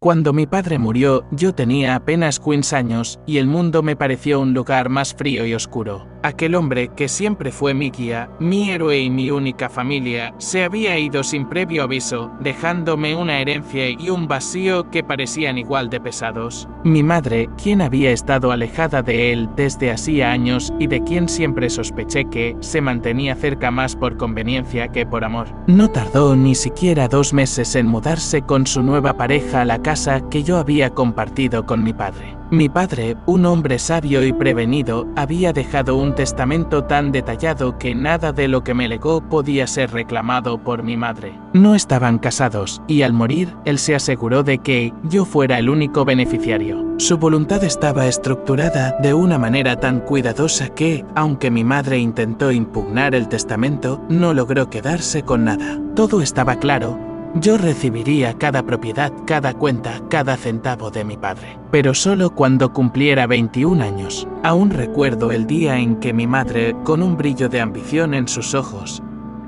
Cuando mi padre murió, yo tenía apenas 15 años y el mundo me pareció un lugar más frío y oscuro. Aquel hombre, que siempre fue mi guía, mi héroe y mi única familia, se había ido sin previo aviso, dejándome una herencia y un vacío que parecían igual de pesados. Mi madre, quien había estado alejada de él desde hacía años y de quien siempre sospeché que se mantenía cerca más por conveniencia que por amor, no tardó ni siquiera 2 meses en mudarse con su nueva pareja a la casa que yo había compartido con mi padre. Mi padre, un hombre sabio y prevenido, había dejado un testamento tan detallado que nada de lo que me legó podía ser reclamado por mi madre. No estaban casados, y al morir, él se aseguró de que yo fuera el único beneficiario. Su voluntad estaba estructurada de una manera tan cuidadosa que, aunque mi madre intentó impugnar el testamento, no logró quedarse con nada. Todo estaba claro. Yo recibiría cada propiedad, cada cuenta, cada centavo de mi padre, pero solo cuando cumpliera 21 años. Aún recuerdo el día en que mi madre, con un brillo de ambición en sus ojos,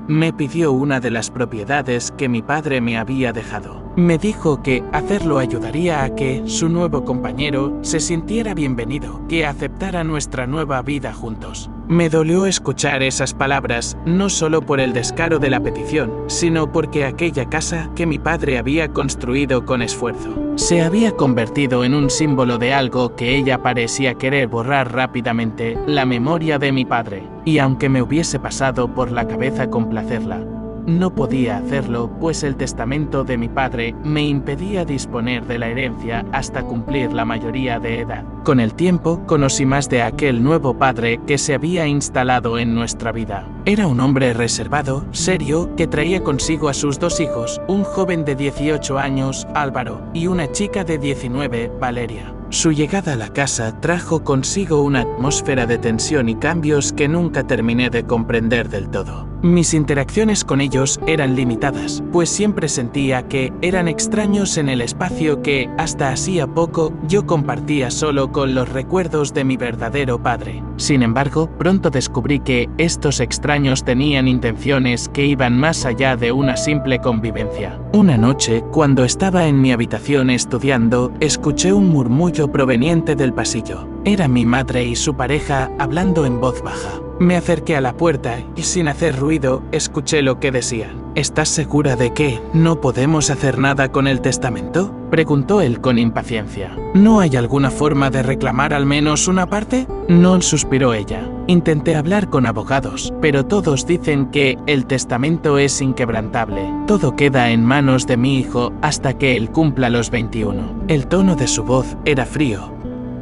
me pidió una de las propiedades que mi padre me había dejado. Me dijo que hacerlo ayudaría a que su nuevo compañero se sintiera bienvenido, que aceptara nuestra nueva vida juntos. Me dolió escuchar esas palabras, no solo por el descaro de la petición, sino porque aquella casa que mi padre había construido con esfuerzo se había convertido en un símbolo de algo que ella parecía querer borrar rápidamente, la memoria de mi padre. Y aunque me hubiese pasado por la cabeza complacerla, no podía hacerlo, pues el testamento de mi padre me impedía disponer de la herencia hasta cumplir la mayoría de edad. Con el tiempo, conocí más de aquel nuevo padre que se había instalado en nuestra vida. Era un hombre reservado, serio, que traía consigo a sus 2 hijos, un joven de 18 años, Álvaro, y una chica de 19, Valeria. Su llegada a la casa trajo consigo una atmósfera de tensión y cambios que nunca terminé de comprender del todo. Mis interacciones con ellos eran limitadas, pues siempre sentía que eran extraños en el espacio que, hasta hacía poco, yo compartía solo con los recuerdos de mi verdadero padre. Sin embargo, pronto descubrí que estos extraños tenían intenciones que iban más allá de una simple convivencia. Una noche, cuando estaba en mi habitación estudiando, escuché un murmullo proveniente del pasillo. Era mi madre y su pareja hablando en voz baja. Me acerqué a la puerta y, sin hacer ruido, escuché lo que decían. ¿Estás segura de que no podemos hacer nada con el testamento?, preguntó él con impaciencia. ¿No hay alguna forma de reclamar al menos una parte? No, suspiró ella. Intenté hablar con abogados, pero todos dicen que el testamento es inquebrantable. Todo queda en manos de mi hijo hasta que él cumpla los 21. El tono de su voz era frío,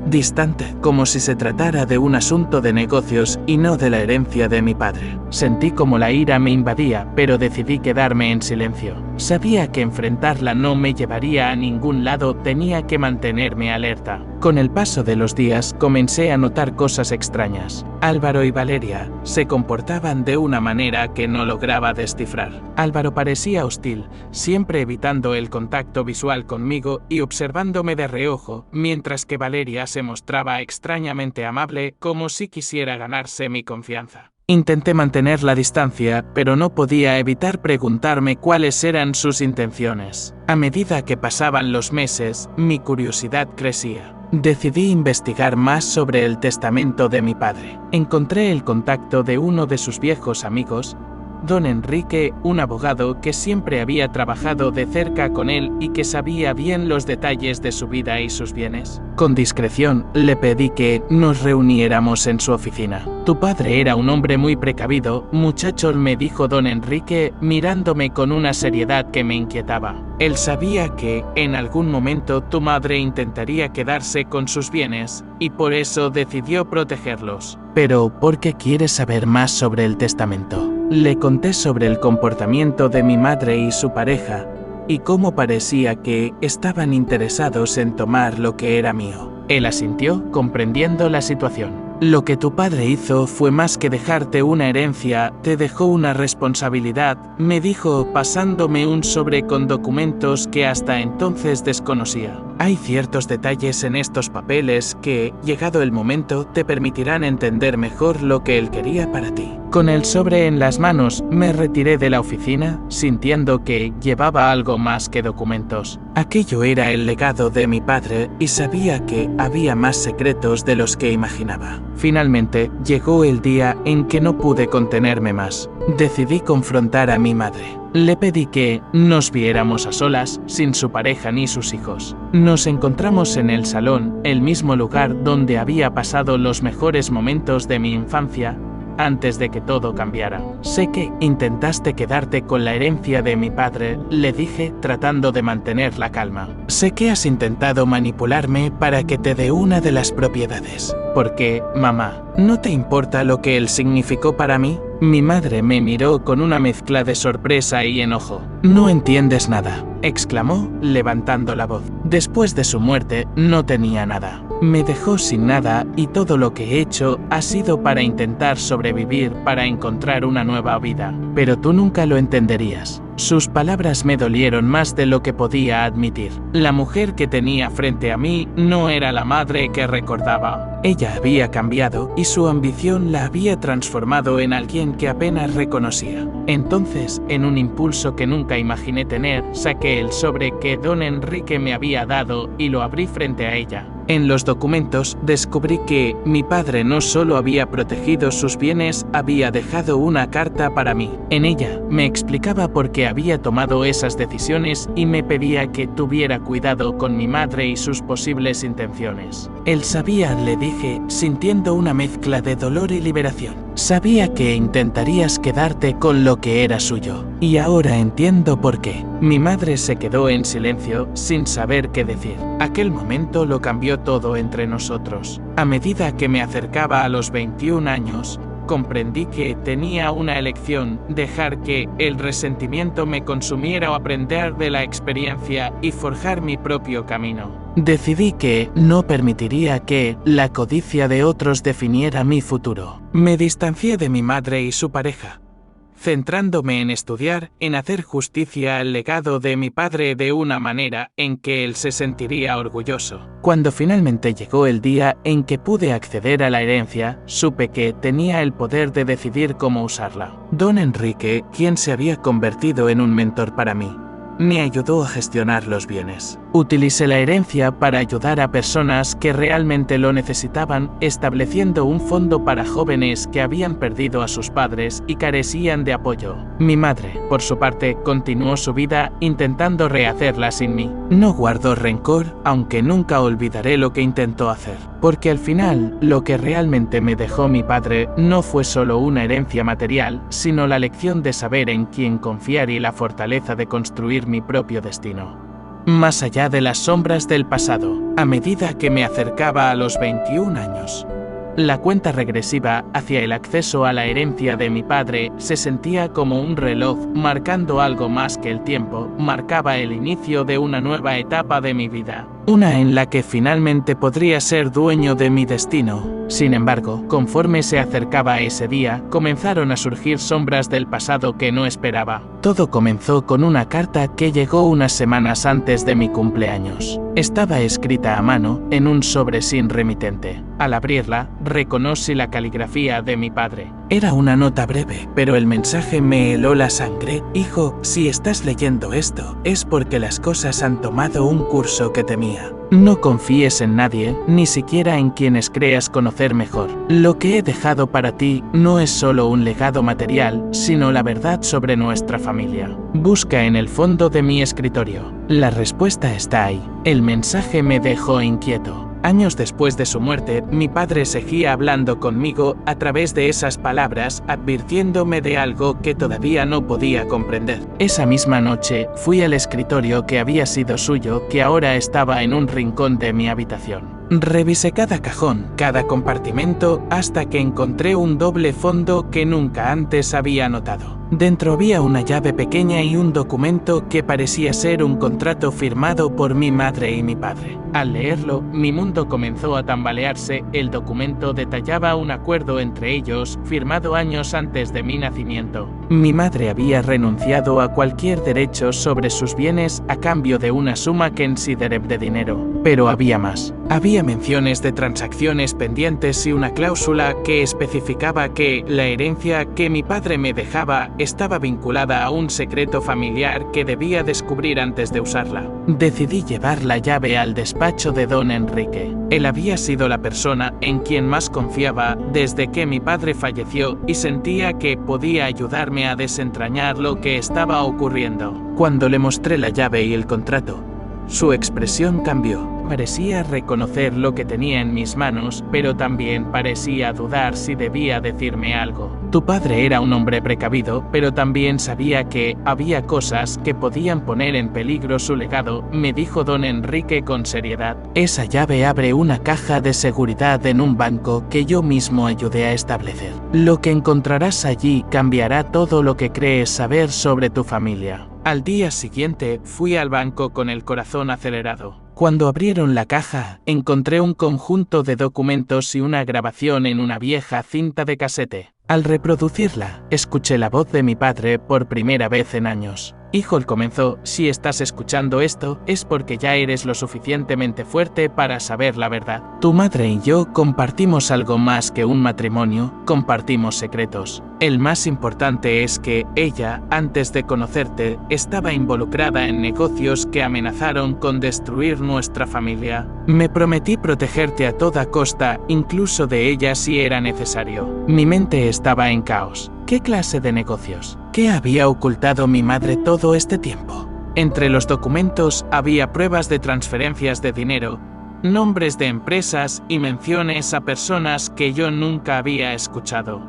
distante, como si se tratara de un asunto de negocios y no de la herencia de mi padre. Sentí como la ira me invadía, pero decidí quedarme en silencio. Sabía que enfrentarla no me llevaría a ningún lado, tenía que mantenerme alerta. Con el paso de los días comencé a notar cosas extrañas. Álvaro y Valeria se comportaban de una manera que no lograba descifrar. Álvaro parecía hostil, siempre evitando el contacto visual conmigo y observándome de reojo, mientras que Valeria se mostraba extrañamente amable, como si quisiera ganarse mi confianza. Intenté mantener la distancia, pero no podía evitar preguntarme cuáles eran sus intenciones. A medida que pasaban los meses, mi curiosidad crecía. Decidí investigar más sobre el testamento de mi padre. Encontré el contacto de uno de sus viejos amigos, don Enrique, un abogado que siempre había trabajado de cerca con él y que sabía bien los detalles de su vida y sus bienes. Con discreción, le pedí que nos reuniéramos en su oficina. Tu padre era un hombre muy precavido, muchacho, me dijo don Enrique, mirándome con una seriedad que me inquietaba. Él sabía que, en algún momento, tu madre intentaría quedarse con sus bienes, y por eso decidió protegerlos. Pero, ¿por qué quieres saber más sobre el testamento? Le conté sobre el comportamiento de mi madre y su pareja, y cómo parecía que estaban interesados en tomar lo que era mío. Él asintió, comprendiendo la situación. Lo que tu padre hizo fue más que dejarte una herencia, te dejó una responsabilidad, me dijo, pasándome un sobre con documentos que hasta entonces desconocía. Hay ciertos detalles en estos papeles que, llegado el momento, te permitirán entender mejor lo que él quería para ti. Con el sobre en las manos, me retiré de la oficina, sintiendo que llevaba algo más que documentos. Aquello era el legado de mi padre y sabía que había más secretos de los que imaginaba. Finalmente, llegó el día en que no pude contenerme más. Decidí confrontar a mi madre. Le pedí que nos viéramos a solas, sin su pareja ni sus hijos. Nos encontramos en el salón, el mismo lugar donde había pasado los mejores momentos de mi infancia, antes de que todo cambiara. Sé que intentaste quedarte con la herencia de mi padre, le dije tratando de mantener la calma. Sé que has intentado manipularme para que te dé una de las propiedades. Porque, mamá, ¿no te importa lo que él significó para mí? Mi madre me miró con una mezcla de sorpresa y enojo. No entiendes nada, exclamó, levantando la voz. Después de su muerte, no tenía nada. Me dejó sin nada y todo lo que he hecho ha sido para intentar sobrevivir, para encontrar una nueva vida. Pero tú nunca lo entenderías. Sus palabras me dolieron más de lo que podía admitir. La mujer que tenía frente a mí no era la madre que recordaba. Ella había cambiado y su ambición la había transformado en alguien que apenas reconocía. Entonces, en un impulso que nunca imaginé tener, saqué el sobre que don Enrique me había dado y lo abrí frente a ella. En los documentos descubrí que mi padre no solo había protegido sus bienes, había dejado una carta para mí. En ella me explicaba por qué había tomado esas decisiones y me pedía que tuviera cuidado con mi madre y sus posibles intenciones. Él sabía, le dije, sintiendo una mezcla de dolor y liberación. Sabía que intentarías quedarte con lo que era suyo. Y ahora entiendo por qué. Mi madre se quedó en silencio, sin saber qué decir. Aquel momento lo cambió todo entre nosotros. A medida que me acercaba a los 21 años, comprendí que tenía una elección: dejar que el resentimiento me consumiera o aprender de la experiencia y forjar mi propio camino. Decidí que no permitiría que la codicia de otros definiera mi futuro. Me distancié de mi madre y su pareja, centrándome en estudiar, en hacer justicia al legado de mi padre de una manera en que él se sentiría orgulloso. Cuando finalmente llegó el día en que pude acceder a la herencia, supe que tenía el poder de decidir cómo usarla. Don Enrique, quien se había convertido en un mentor para mí, me ayudó a gestionar los bienes. Utilicé la herencia para ayudar a personas que realmente lo necesitaban, estableciendo un fondo para jóvenes que habían perdido a sus padres y carecían de apoyo. Mi madre, por su parte, continuó su vida intentando rehacerla sin mí. No guardo rencor, aunque nunca olvidaré lo que intentó hacer. Porque al final, lo que realmente me dejó mi padre no fue solo una herencia material, sino la lección de saber en quién confiar y la fortaleza de construir mi propio destino. Más allá de las sombras del pasado, a medida que me acercaba a los 21 años, la cuenta regresiva hacia el acceso a la herencia de mi padre se sentía como un reloj marcando algo más que el tiempo. Marcaba el inicio de una nueva etapa de mi vida, una en la que finalmente podría ser dueño de mi destino. Sin embargo, conforme se acercaba ese día, comenzaron a surgir sombras del pasado que no esperaba. Todo comenzó con una carta que llegó unas semanas antes de mi cumpleaños. Estaba escrita a mano, en un sobre sin remitente. Al abrirla, reconocí la caligrafía de mi padre. Era una nota breve, pero el mensaje me heló la sangre. Hijo, si estás leyendo esto, es porque las cosas han tomado un curso que temía. No confíes en nadie, ni siquiera en quienes creas conocer mejor. Lo que he dejado para ti no es solo un legado material, sino la verdad sobre nuestra familia. Busca en el fondo de mi escritorio. La respuesta está ahí. El mensaje me dejó inquieto. Años después de su muerte, mi padre seguía hablando conmigo a través de esas palabras, advirtiéndome de algo que todavía no podía comprender. Esa misma noche, fui al escritorio que había sido suyo, que ahora estaba en un rincón de mi habitación. Revisé cada cajón, cada compartimento, hasta que encontré un doble fondo que nunca antes había notado. Dentro había una llave pequeña y un documento que parecía ser un contrato firmado por mi madre y mi padre. Al leerlo, mi mundo comenzó a tambalearse. El documento detallaba un acuerdo entre ellos, firmado años antes de mi nacimiento. Mi madre había renunciado a cualquier derecho sobre sus bienes a cambio de una suma considerable de dinero. Pero había más. Había menciones de transacciones pendientes y una cláusula que especificaba que la herencia que mi padre me dejaba estaba vinculada a un secreto familiar que debía descubrir antes de usarla. Decidí llevar la llave al despacho de don Enrique. Él había sido la persona en quien más confiaba desde que mi padre falleció y sentía que podía ayudarme a desentrañar lo que estaba ocurriendo. Cuando le mostré la llave y el contrato, su expresión cambió. Parecía reconocer lo que tenía en mis manos, pero también parecía dudar si debía decirme algo. Tu padre era un hombre precavido, pero también sabía que había cosas que podían poner en peligro su legado, me dijo don Enrique con seriedad. Esa llave abre una caja de seguridad en un banco que yo mismo ayudé a establecer. Lo que encontrarás allí cambiará todo lo que crees saber sobre tu familia. Al día siguiente fui al banco con el corazón acelerado. Cuando abrieron la caja, encontré un conjunto de documentos y una grabación en una vieja cinta de casete. Al reproducirla, escuché la voz de mi padre por primera vez en años. Hijo, él comenzó, si estás escuchando esto, es porque ya eres lo suficientemente fuerte para saber la verdad. Tu madre y yo compartimos algo más que un matrimonio, compartimos secretos. El más importante es que ella, antes de conocerte, estaba involucrada en negocios que amenazaron con destruir nuestra familia. Me prometí protegerte a toda costa, incluso de ella si era necesario. Mi mente estaba en caos. ¿Qué clase de negocios? ¿Qué había ocultado mi madre todo este tiempo? Entre los documentos había pruebas de transferencias de dinero, nombres de empresas y menciones a personas que yo nunca había escuchado,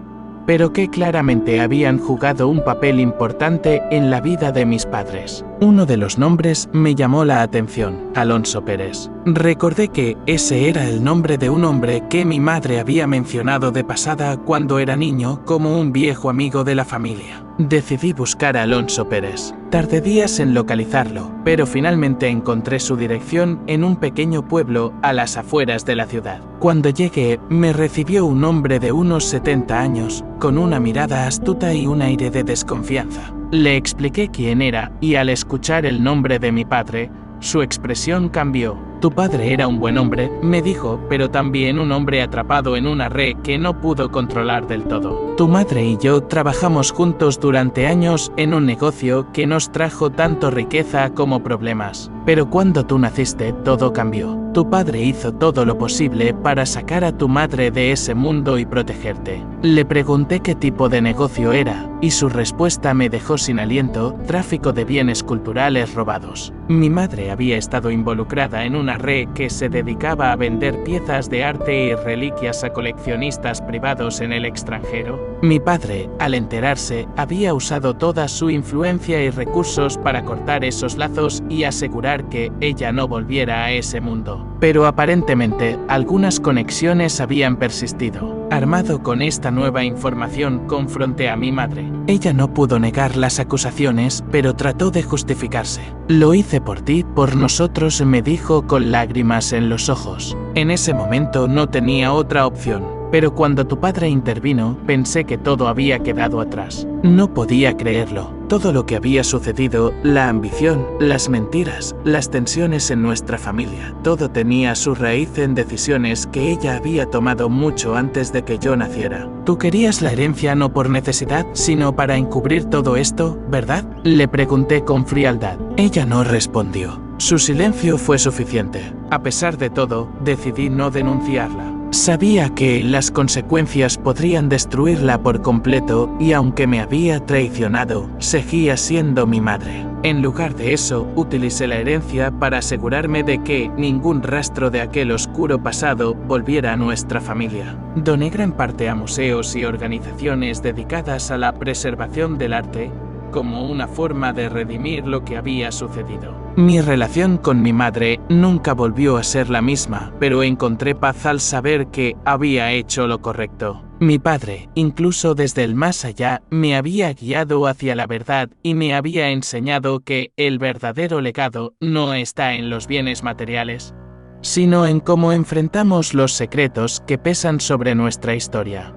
pero que claramente habían jugado un papel importante en la vida de mis padres. Uno de los nombres me llamó la atención, Alonso Pérez. Recordé que ese era el nombre de un hombre que mi madre había mencionado de pasada cuando era niño como un viejo amigo de la familia. Decidí buscar a Alonso Pérez. Tardé días en localizarlo, pero finalmente encontré su dirección en un pequeño pueblo a las afueras de la ciudad. Cuando llegué, me recibió un hombre de unos 70 años, con una mirada astuta y un aire de desconfianza. Le expliqué quién era, y al escuchar el nombre de mi padre, su expresión cambió. Tu padre era un buen hombre, me dijo, pero también un hombre atrapado en una red que no pudo controlar del todo. Tu madre y yo trabajamos juntos durante años en un negocio que nos trajo tanto riqueza como problemas. Pero cuando tú naciste, todo cambió. Tu padre hizo todo lo posible para sacar a tu madre de ese mundo y protegerte. Le pregunté qué tipo de negocio era, y su respuesta me dejó sin aliento: tráfico de bienes culturales robados. Mi madre había estado involucrada en una red que se dedicaba a vender piezas de arte y reliquias a coleccionistas privados en el extranjero. Mi padre, al enterarse, había usado toda su influencia y recursos para cortar esos lazos y asegurar que ella no volviera a ese mundo. Pero aparentemente, algunas conexiones habían persistido. Armado con esta nueva información, confronté a mi madre. Ella no pudo negar las acusaciones, pero trató de justificarse. Lo hice por ti, por nosotros, me dijo con lágrimas en los ojos. En ese momento no tenía otra opción. Pero cuando tu padre intervino, pensé que todo había quedado atrás. No podía creerlo. Todo lo que había sucedido, la ambición, las mentiras, las tensiones en nuestra familia, todo tenía su raíz en decisiones que ella había tomado mucho antes de que yo naciera. Tú querías la herencia no por necesidad, sino para encubrir todo esto, ¿verdad? Le pregunté con frialdad. Ella no respondió. Su silencio fue suficiente. A pesar de todo, decidí no denunciarla. Sabía que las consecuencias podrían destruirla por completo y aunque me había traicionado, seguía siendo mi madre. En lugar de eso, utilicé la herencia para asegurarme de que ningún rastro de aquel oscuro pasado volviera a nuestra familia. Doné gran parte a museos y organizaciones dedicadas a la preservación del arte, como una forma de redimir lo que había sucedido. Mi relación con mi madre nunca volvió a ser la misma, pero encontré paz al saber que había hecho lo correcto. Mi padre, incluso desde el más allá, me había guiado hacia la verdad y me había enseñado que el verdadero legado no está en los bienes materiales, sino en cómo enfrentamos los secretos que pesan sobre nuestra historia.